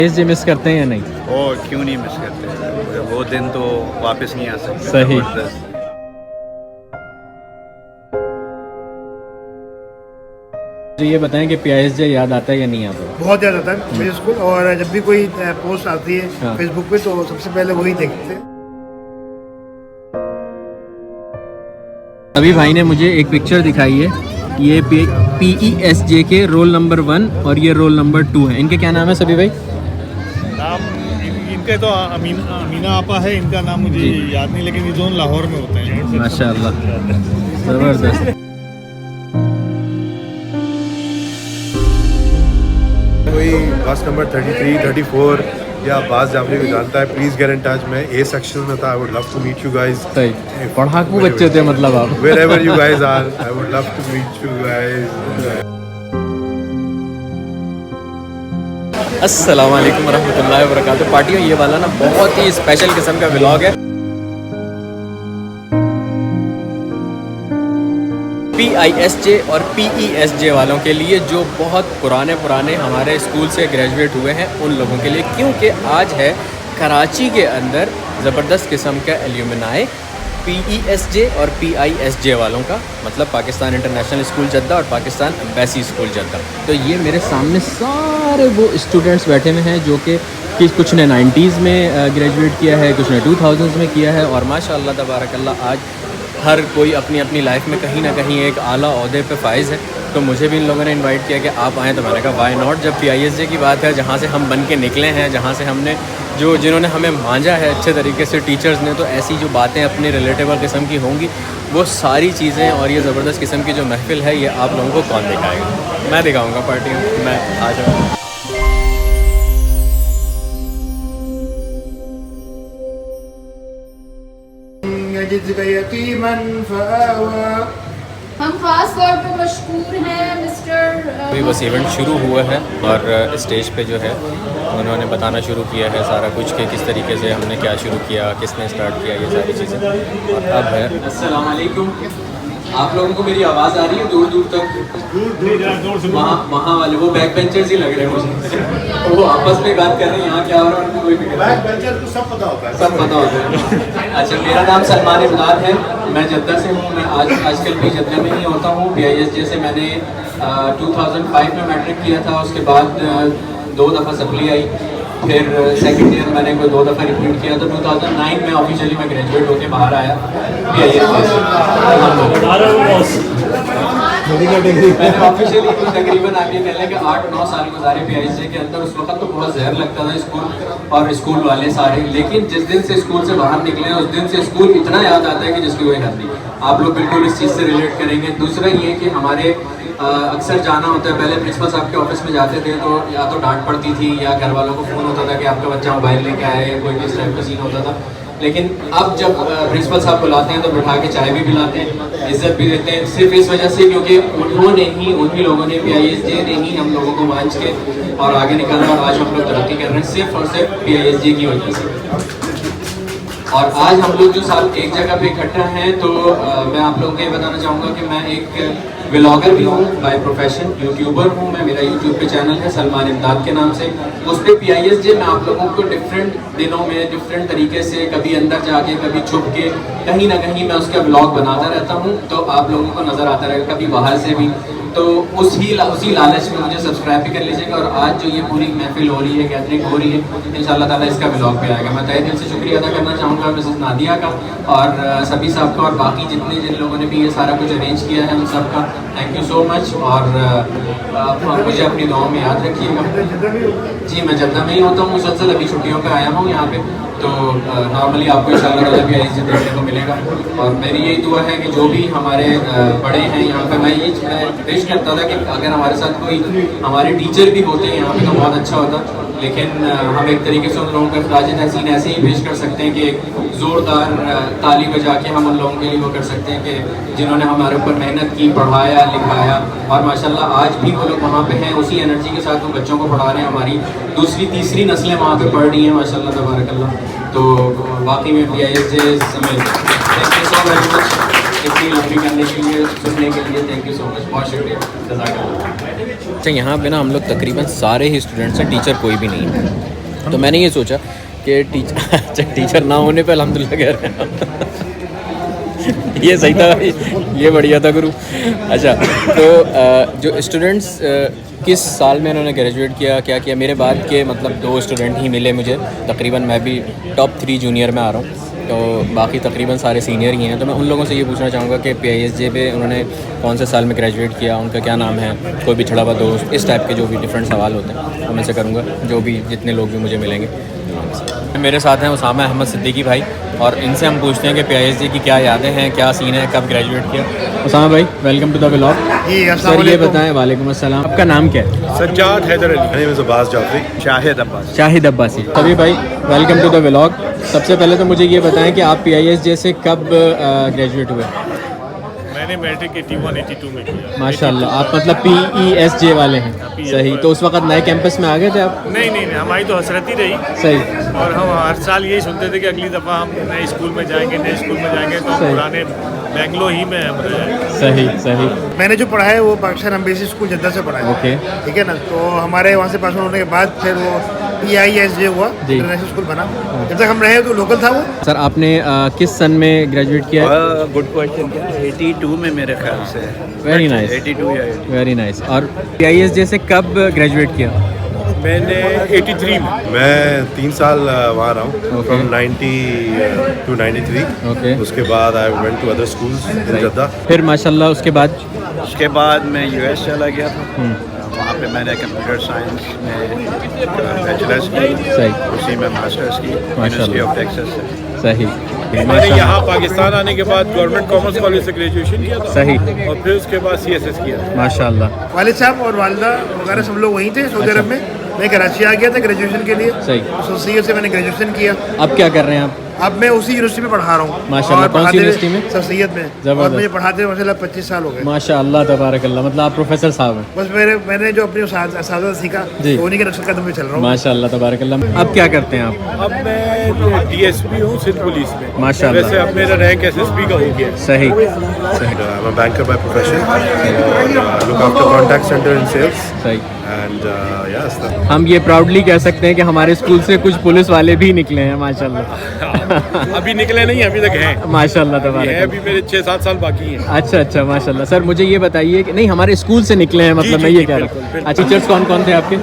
PISJ मिस करते हैं या नहीं? और क्यों नहीं मिस करते, वो दिन तो वापस नहीं आ सकते। सही। तो ये बताएं कि PISJ याद आता है या नहीं आता? बहुत याद आता है मेरे स्कूल, और जब भी कोई पोस्ट आती है हाँ। फेसबुक पे तो सबसे पहले वही देखते हैं। अभी भाई ने मुझे एक पिक्चर दिखाई है, ये PESJ के रोल नंबर 1 और ये रोल नंबर 2 है। इनके क्या नाम है सभी भाई? नाम इनके तो अमीना आपा है, इनका नाम मुझे याद नहीं, लेकिन ये जोन लाहौर में होते हैं। माशाल्लाह, ज़बरदस्त। कोई बस नंबर 33, 34 या बास जाफरी को जानता है, प्लीज गेट इन टच। मैं ए सेक्शन में था। I would love to meet you guys. सही, पढ़ाकू बच्चे थे मतलब आप। Wherever you guys are, I would love to meet you guys. अस्सलाम वालेकुम रहमतुल्लाहि व बरकातुहू। पार्टियों, ये वाला ना बहुत ही स्पेशल किस्म का व्लॉग है। PISJ और PESJ वालों के लिए, जो बहुत पुराने हमारे स्कूल से ग्रेजुएट हुए हैं उन लोगों के लिए, क्योंकि आज है कराची के अंदर ज़बरदस्त किस्म का एल्यूमिनाई PESJ और PISJ वालों का, मतलब पाकिस्तान इंटरनेशनल स्कूल जद्दा और पाकिस्तान एम्बेसी स्कूल जद्दा। तो ये मेरे सामने सारे वो स्टूडेंट्स बैठे हुए हैं जो कि कुछ ने 90s में ग्रेजुएट किया है, कुछ ने 2000s में किया है, और माशाअल्लाह तबारकल्लाह आज हर कोई अपनी अपनी लाइफ में कहीं ना कहीं एक आला ओहदे पे फाइज़ है। तो मुझे भी इन लोगों ने इनवाइट किया कि आप आएँ, तो मैंने कहा वाई नॉट। जब PISJ की बात है, जहाँ से हम बन के निकले हैं, जहाँ से हमने जिन्होंने हमें मांझा है अच्छे तरीके से टीचर्स ने, तो ऐसी जो बातें अपनी रिलेटेबल किस्म की होंगी, वो सारी चीज़ें और ये ज़बरदस्त किस्म की जो महफिल है, ये आप लोगों को कौन दिखाएगा? मैं दिखाऊँगा पार्टी में, मैं आ जाऊँगा। हम खास तौर पे मशहूर हैं मिस्टर अभी बस इवेंट शुरू हुआ है और स्टेज पे जो है उन्होंने बताना शुरू किया है सारा कुछ कि किस तरीके से हमने क्या शुरू किया, किसने स्टार्ट किया, ये सारी चीज़ें। और अब है अस्सलाम वालेकुम। आप लोगों को मेरी आवाज़ आ रही है दूर दूर तक? वहाँ वाले वो बैक बेंचर्स ही लग रहे हैं मुझे, वो आपस में बात कर रहे हैं, यहाँ क्या हो रहा है उनको कोई भी बैक बेंचर को सब पता होता है। सब पता होता है। अच्छा, मेरा नाम सलमान इमदाद है, मैं जद्दा से हूँ। मैं आजकल भी जद्दा में ही होता हूँ। PISJ से मैंने 2005 में मैट्रिक किया था, उसके बाद 2 दफ़ा सप्ली आई, फिर सेकंड ईयर मैंने कोई 2 दफ़ा रिपीट किया, तो 2009 में ऑफिशियली मैं ग्रेजुएट होकर बाहर आया PISJ से। मैंने ऑफिशियली तकरीबन आप ये कह लें कि 8-9 साल गुजारे PISJ के अंदर। उस वक्त तो बहुत जहर लगता था स्कूल और स्कूल वाले सारे, लेकिन जिस दिन से स्कूल से बाहर निकले उस दिन से स्कूल इतना याद आता है कि जिसकी कोई हद नहीं। आप लोग बिल्कुल इस चीज़ से रिलेट करेंगे। दूसरा ये कि हमारे अक्सर जाना होता है, पहले प्रिंसिपल साहब के ऑफिस में जाते थे तो या तो डांट पड़ती थी या घर वालों को फ़ोन होता था कि आपका बच्चा मोबाइल लेके आया है, कोई भी इस टाइप का सीन होता था। लेकिन अब जब प्रिंसिपल साहब बुलाते हैं तो बिठा के चाय भी पिलाते हैं, इज्जत भी देते हैं, सिर्फ इस वजह से क्योंकि उन्हीं लोगों ने PISJ ने ही हम लोगों को मांझ के और आगे निकाला, और आज हम लोग तरक्की कर रहे हैं सिर्फ और सिर्फ PISJ की वजह से। और आज हम लोग जो साल एक जगह पे इकट्ठा हैं, तो मैं आप लोगों को ये बताना चाहूँगा कि मैं एक व्लॉगर भी हूँ बाय प्रोफेशन, यूट्यूबर हूँ मैं। मेरा यूट्यूब पे चैनल है सलमान इमदाद के नाम से। उस पर PISJ मैं आप लोगों को डिफरेंट दिनों में डिफरेंट तरीके से, कभी अंदर जाके, कभी छुप के, कहीं ना कहीं मैं उसका व्लॉग बनाता रहता हूँ, तो आप लोगों को नज़र आता रहेगा, कभी बाहर से भी। तो उसी लालच में मुझे सब्सक्राइब भी कर लीजिएगा। और आज जो ये पूरी महफिल हो रही है, गैदरिंग हो रही है, इंशाल्लाह ताला इसका व्लॉग भी आएगा। मैं तहे दिल से शुक्रिया अदा करना चाहूँगा मिसेस नादिया का और सभी साहब का, और बाकी जिन लोगों ने भी ये सारा कुछ अरेंज किया है उन सब का थैंक यू सो मच। और मुझे अपनी दुआओं में याद रखिएगा। जी, मैं जद्दा में ही होता हूँ मुसलसल, अभी छुट्टियों पर आया हूँ यहाँ पे, तो नॉर्मली आपको इंशाल्लाह PISJ देखने को मिलेगा। और मेरी यही दुआ है कि जो भी हमारे बड़े हैं यहाँ पे, मैं ये पेश करता था कि अगर हमारे साथ कोई हमारे टीचर भी होते हैं यहाँ पे तो बहुत अच्छा होता, लेकिन हम एक तरीके से उन लोगों का खराज तहसीन ऐसे ही पेश कर सकते हैं कि एक ज़ोरदार ताली बजा के हम उन लोगों के लिए वो कर सकते हैं कि जिन्होंने हमारे ऊपर मेहनत की, पढ़ाया लिखाया, और माशाल्लाह आज भी वो लोग वहाँ पे हैं, उसी एनर्जी के साथ वो बच्चों को पढ़ा रहे हैं। हमारी दूसरी तीसरी नस्लें वहाँ पे पढ़ रही हैं माशाल्लाह तबारकल्लाह। तो बाकी में PISJ समेत thank you so very much. इतनी लंबी करने के लिए, सुनने के लिए थैंक यू सो मच, बहुत शुक्रिया, जज़ाकल्लाह। अच्छा, यहाँ पे ना हम लोग तकरीबन सारे ही स्टूडेंट्स हैं, टीचर कोई भी नहीं है। तो मैंने ये सोचा कि टीचर ना होने पे अल्हम्दुलिल्लाह कह रहे हैं ये सही था, ये बढ़िया था गुरु। अच्छा, तो जो स्टूडेंट्स किस साल में उन्होंने ग्रेजुएट किया, क्या किया, मेरे बाद के मतलब 2 स्टूडेंट ही मिले मुझे तकरीबन। मैं भी टॉप 3 जूनियर में आ रहा हूँ, तो बाकी तकरीबन सारे सीनियर ही हैं। तो मैं उन लोगों से ये पूछना चाहूँगा कि PISJ पे उन्होंने कौन से साल में ग्रेजुएट किया, उनका क्या नाम है, कोई भी छड़ा हुआ दोस्त, इस टाइप के जो भी डिफरेंट सवाल होते हैं वो मैं से करूँगा, जो भी जितने लोग भी मुझे मिलेंगे। मेरे साथ हैं उसामा अहमद सिद्दीकी भाई, और इनसे हम पूछते हैं कि PISJ की क्या यादें हैं, क्या सीन है, कब ग्रेजुएट किया। उसामा भाई, वेलकम टू द व्लॉग। जी, अस्सलाम सर ये वालेकुम। बताएं। वालेकुम अस्सलाम। आपका नाम क्या है? सज्जाद हैदर अली, मेरे नाम अब्बास जाफरी, शाहिद अब्बास। शाहिद अब्बासी। सभी भाई वेलकम टू द व्लॉग। सबसे पहले तो मुझे ये बताएं कि आप PISJ से कब ग्रेजुएट हुए? मैंने मैट्रिक 81-82 में किया। माशाल्लाह, आप मतलब PESJ वाले हैं। सही, तो उस वक्त नए कैंपस में आ गए थे आप? नहीं, हमारी तो हसरत ही रही, सही। और हम हर साल यही सुनते थे कि अगली दफ़ा हम नए स्कूल में जाएंगे, नए स्कूल में जाएंगे, तो हम सही। पुराने बेंगलोर ही में हम रहे। सही सही। मैंने जो पढ़ा है वो पाकिस्तान एम्बेसी स्कूल जद्दा से पढ़ा है। ओके। ठीक है ना, तो हमारे वहाँ से पास होने के बाद फिर वो PISJ हुआ, जी। इंटरनेशनल स्कूल बना। जब तक हम रहे तो लोकल था वो। सर आपने किस सन में ग्रेजुएट किया है? Good question. 82 में मेरे ख्याल से। वेरी नाइस, 82 या 80। Very nice. और PISJ से कब ग्रेजुएट किया? मैंने 83 में। मैं 3 साल वहाँ रहा हूँ, Okay. From 90 to 93। Okay. उसके बाद I went to other schools in Jeddah. फिर माशाल्लाह उसके बाद? उसके बाद मैं US चला गया था। वहाँ पे मैंने कंप्यूटर साइंस में बैचलर्स की, सही। उसी में मास्टर्स की, यूनिवर्सिटी ऑफ टेक्सास से। सही। मैंने यहाँ पाकिस्तान आने के बाद गवर्नमेंट कॉमर्स कॉलेज से ग्रेजुएशन किया था। सही। और फिर उसके बाद CSS किया। माशाल्लाह। वालिद साहब और वालदा वगैरह सब लोग वहीं थे सऊदी अरब में। मैं कराची आ गया था ग्रेजुएशन के लिए। सही। SOCIO से मैंने ग्रेजुएशन किया। अब क्या कर रहे हैं आप? अब मैं उसी यूनिवर्सिटी में पढ़ा रहा हूँ। माशाल्लाह, और कौन सी पढ़ाते यूनिवर्सिटी में? सर सैयद में। जबरदस्त। और मुझे पढ़ाते हुए माशाल्लाह 25 साल हो गए। माशाल्लाह तबारकल्लाह, मतलब आप प्रोफेसर साहब हैं। बस मैंने जो अपनी सादा सीखा जी। तो उन्हीं के नक्शे कदम पे चल रहा हूँ। माशाल्लाह तबारकल्लाह। अब क्या करते हैं आप? अब मैं DSP हूँ सिंध पुलिस में। माशाल्लाह। वैसे अब मेरा रैंक SSP का हो गया। सही। I'm a banker by profession और look after contact center and sales सही। and yes that हम ये प्राउडली कह सकते हैं कि हमारे स्कूल से कुछ पुलिस वाले भी निकले हैं माशाल्लाह। अभी निकले नहीं, अभी तक हैं। माशाल्लाह ये है, तबारकल्लाह। अभी मेरे 6-7 साल बाकी हैं। अच्छा अच्छा, माशाल्लाह। सर मुझे ये बताइए कि नहीं, हमारे स्कूल से निकले हैं, मतलब जी, मैं जी, ये कह रहा बिल्कुल, हूँ। बिल्कुल। अच्छा, टीचर्स कौन कौन थे आपके?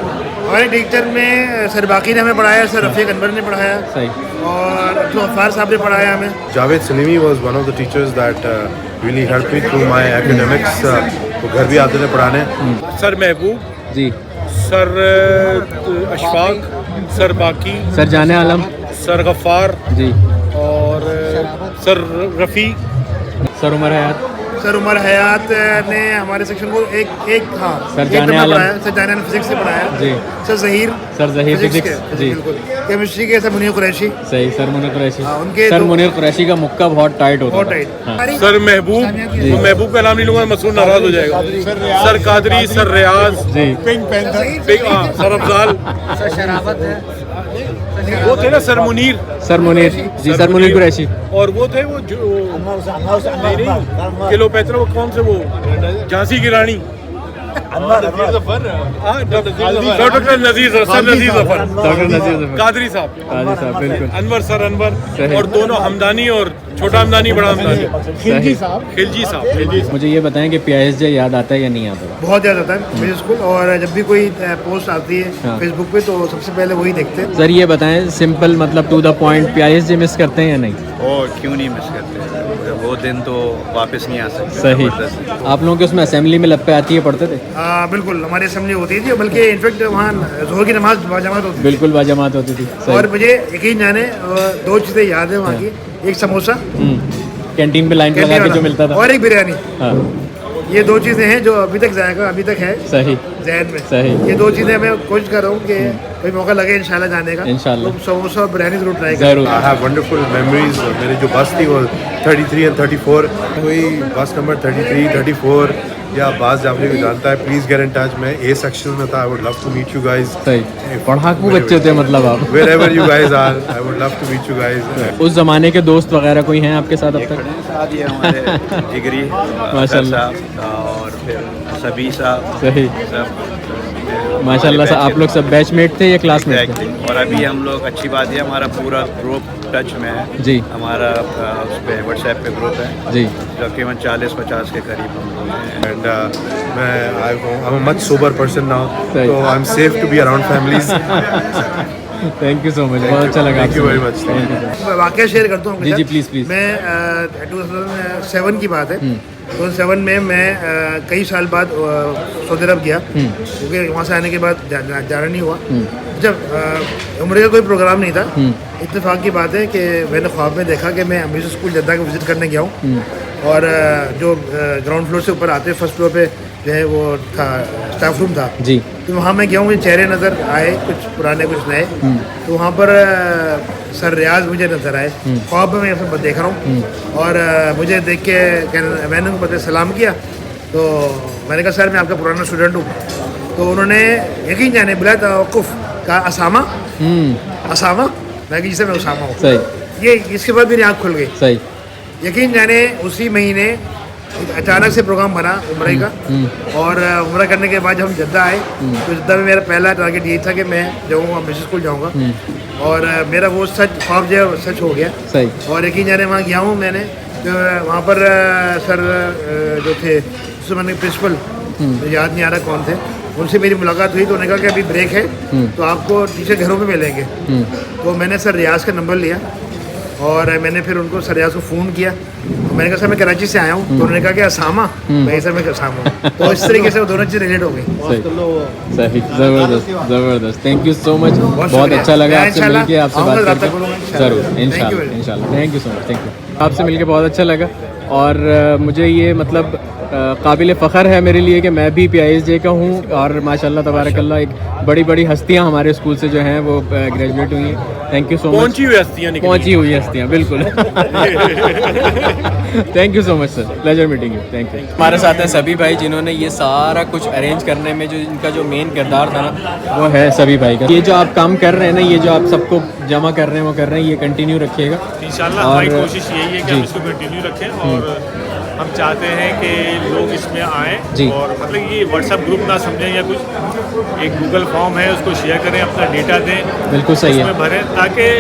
हमारे टीचर में सर बाकी ने हमें पढ़ाया, सर रफ़ीक अनवर ने पढ़ाया, सही। और अब्दुल गफ्फार साहब ने पढ़ाया हमें। Javed Salimi was one of the teachers that really helped me through my academics। वो घर भी आते थे पढ़ाने। सर महबूब, जी। सर अशफाक, सर बाकी, सर जाने आलम। सर गफ्फार जी। और सर रफ़ी। सर उमर हयात। सर उमर हयात ने हमारे सेक्शन को एक हाँ सर एक जाने नंबर आलम। पढ़ाया। सर जाने आलम फिजिक्स से पढ़ाया। जी। Sir Zaheer physics. के, जी। बिल्कुल। केमिस्ट्री के सर मुनीर कुरैशी। सही। सर मुनीर कुरैशी। हाँ, उनके सर दो- मुनीर कुरैशी का मुक्का बहुत टाइट होता बहुत था। टाइट। हाँ। सर महबूब, तो महबूब का नाम नहीं लूँगा, मसरूर नाराज हो जाएगा। सर कादरी, सर रियाज, जी। सर अफजाल, वो थे ना सर मुनीर, सर मुनीर। जी। सर मुनीर कुरैशी। और वो थे वो जो नहीं किलोपेत्रा, वो कौन से, वो झांसी की रानी, डॉक्टर नजीर, सर नजीर जफर, डॉक्टर नजीर जफर। कादरी साहब, काजी साहब, बिल्कुल। अनवर सर अनवर, सही। और दोनों हमदानी और छोटा हमदानी, बड़ा हमदानी, खिलजी खिलजी साहब। मुझे ये बताएं कि PISJ याद आता है या नहीं आता? बहुत ज़्यादा था मेरे स्कूल, और जब भी कोई पोस्ट आती है हाँ। फेसबुक पे तो सबसे पहले वही देखते हैं। सर ये बताएं सिंपल, मतलब टू द पॉइंट, PISJ मिस करते हैं या नहीं? और क्यों नहीं मिस करते, वो दिन तो वापस नहीं आ सकते। सही। ज़बरदस्त। आप लोगों के उसमें असेंबली में लप्पे आती है, पढ़ते थे? बिल्कुल, हमारी असेंबली होती थी, बल्कि इनफेक्ट वहाँ जोहर की नमाज बाजमात होती थी। बिल्कुल बाजमात होती थी। और सही। मुझे यकीन जाने 2 चीज़ें याद है वहाँ की। एक समोसा कैंटीन पे लाइन लगा कैंटीन के जो वाला, मिलता था। और एक बिरयानी। हाँ। ये 2 चीज़ें हैं जो अभी तक जाएगा, अभी तक है सही। जहन में। सही। ये 2 चीज़ें मैं कोशिश कर रहा हूँ कि कोई मौका लगे इंशाल्लाह जाने का, इंशाल्लाह। तो समोसा और बिरयानी जरूर ट्राई करें। जरूर। I have wonderful memories। मेरी जो बस थी वो 33 and 34, कोई बस नंबर 33, 34 या अब्बास जाफरी को जानता है, प्लीज़ गेट इन टच। मैं ए सेक्शन में था, I would love to meet you guys. सही पढ़ाकू बच्चे थे मतलब आप। Wherever you guys are, I would love to meet you guys. उस ज़माने के दोस्त वगैरह कोई हैं आपके साथ अब तक? साथ ये हमारे जिगरी माशाल्लाह। साहब और फिर सभी साहब सही सब माशाल्लाह से आप लोग सब बैचमेट थे या क्लासमेट थे? और अभी हम लोग, अच्छी बात है, हमारा पूरा ग्रुप टच में है जी। हमारा उस पर व्हाट्सएप पे ग्रुप है जी। तकरीबन 40-50 के करीब हम लोग हैं। And मैं I'm a much sober person now, Right. so I'm safe to be around families. Thank you so much, बहुत अच्छा लगा। Thank you very much. Thank you, sir. मैं वाकया शेयर करता हूँ जी, आपके जी, साथ। please, please. मैं 2007 की बात है। 2007 में मैं कई साल बाद सऊदी अरब गया, क्योंकि वहाँ से आने के बाद जाना नहीं हुआ। जब उम्र का कोई प्रोग्राम नहीं था, इत्तेफाक की बात है कि मैंने ख्वाब में देखा कि मैं अम्बिशन स्कूल जद्दा को विज़िट करने गया हूँ, और जो ग्राउंड फ्लोर से ऊपर आते फर्स्ट फ्लोर पे जो है वो था स्टाफ रूम था जी। तो वहाँ मैं गया हूँ, मुझे चेहरे नज़र आए, कुछ पुराने कुछ नए। तो वहाँ पर सर रियाज मुझे नज़र आए, ख्वाब में मैं सब देख रहा हूँ, और मुझे देख के मैंने उनको पता सलाम किया। तो मैंने कहा सर मैं आपका पुराना स्टूडेंट हूँ। तो उन्होंने यकीन जाने बुलाया तवक्कुफ़, कहा असामा। असामा, मैं कि जिसे मैं उसामा हूँ। सही ये इसके बाद मेरी आँख खुल गई। सही यकीन जाने उसी महीने अचानक से प्रोग्राम बना उम्रे का, और उम्रा करने के बाद जब हम जद्दा आए तो जद्दा में मेरा पहला टारगेट यही था कि मैं जाऊँगा अम्बिशन स्कूल जाऊँगा, और मेरा वो सच ख्वाब जो है सच हो गया। सही और यकीन जाने वहाँ गया हूँ मैंने, तो वहाँ पर सर जो थे उस मैंने प्रिंसिपल, याद नहीं आ रहा कौन थे, उनसे मेरी मुलाकात हुई। तो उन्होंने कहा कि अभी ब्रेक है तो आपको टीचर घरों में मिलेंगे। तो मैंने सर रियाज का नंबर लिया, और मैंने फिर उनको सर रियाज को फ़ोन किया। तो मैंने कहा सर मैं कराची से आया हूँ। तो उन्होंने कहा कि असामा, भाई सर मैं असामा हूँ। तो इस तरीके से वो दोनों चीज़ रिलेट हो गई। सही ज़बरदस्त ज़बरदस्त। थैंक यू सो मच, बहुत अच्छा लगा आपसे मिलके, आपसे बात करके। ज़रूर इंशाल्लाह इंशाल्लाह। Thank you so much, thank you. आपसे मिलके बहुत अच्छा लगा, और मुझे ये मतलब काबिल फ़ख्र है मेरे लिए कि मैं भी PISJ का हूँ, और माशाल्लाह तबारकल्लाह एक बड़ी बड़ी हस्तियाँ हमारे स्कूल से जो हैं वो ग्रेजुएट हुई हैं। Thank you so much. पहुँची हुई हस्तियाँ बिल्कुल। Thank you so much sir, pleasure meeting you, thank you. हमारे साथ हैं सभी भाई, जिन्होंने ये सारा कुछ अरेंज करने में जो इनका जो मेन किरदार था ना वो है सभी भाई का। ये जो आप काम कर रहे हैं ना, ये जो आप सबको जमा कर रहे हैं वो कर रहे हैं, ये कंटिन्यू रखिएगा इंशाल्लाह। हमारी कोशिश यही है कि हम इसको कंटिन्यू रखें, और हम चाहते हैं कि लोग इसमें आएँ, और मतलब ये व्हाट्सएप ग्रुप ना समझें या कुछ, एक गूगल फॉर्म है उसको शेयर करें, अपना डेटा दें, बिल्कुल सही है, उसमें भरें, ताकि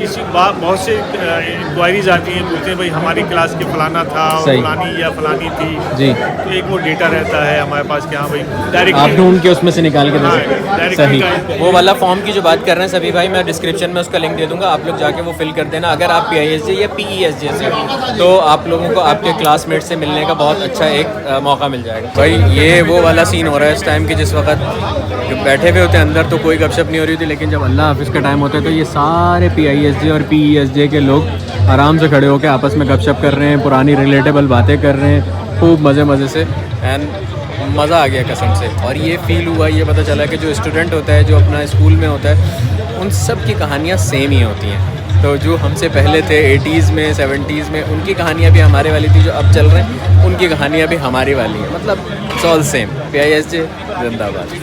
किसी बात बहुत से इंक्वायरीज आती हैं, पूछते हैं भाई हमारी क्लास के फलाना था, फलानी या फलानी थी जी। तो एक वो डेटा रहता है हमारे पास कि हाँ भाई डायरेक्ट आप ढूंढ के उसमें से निकाल के दे सकते। सही, वो वाला फॉर्म की जो बात कर रहे हैं सभी भाई, मैं डिस्क्रिप्शन में उसका लिंक दे दूंगा, आप लोग जाके वो फिल कर देना। अगर आप PISJ या PESJ से तो आप लोगों को आपके क्लासमेट से मिलने का बहुत अच्छा एक मौका मिल जाएगा। भाई ये वो वाला सीन हो रहा है इस टाइम की, जिस वक्त बैठे हुए होते हैं अंदर तो कोई गपशप नहीं हो रही थी, लेकिन जब अल्लाह हाफिज़ का टाइम होता है तो ये सारे PISJ और PESJ के लोग आराम से खड़े होकर आपस में गपशप कर रहे हैं, पुरानी रिलेटेबल बातें कर रहे हैं खूब मज़े से, एंड मज़ा आ गया कसम से। और ये फील हुआ, ये पता चला कि जो स्टूडेंट होता है, जो अपना स्कूल में होता है, उन सब की कहानियाँ सेम ही होती हैं। तो जो हमसे पहले थे 80s में 70s में, उनकी कहानियाँ भी हमारे वाली थी, जो अब चल रहे हैं उनकी कहानियाँ भी हमारी वाली हैं, मतलब इट्स ऑल सेम। PISJ जिंदाबाद।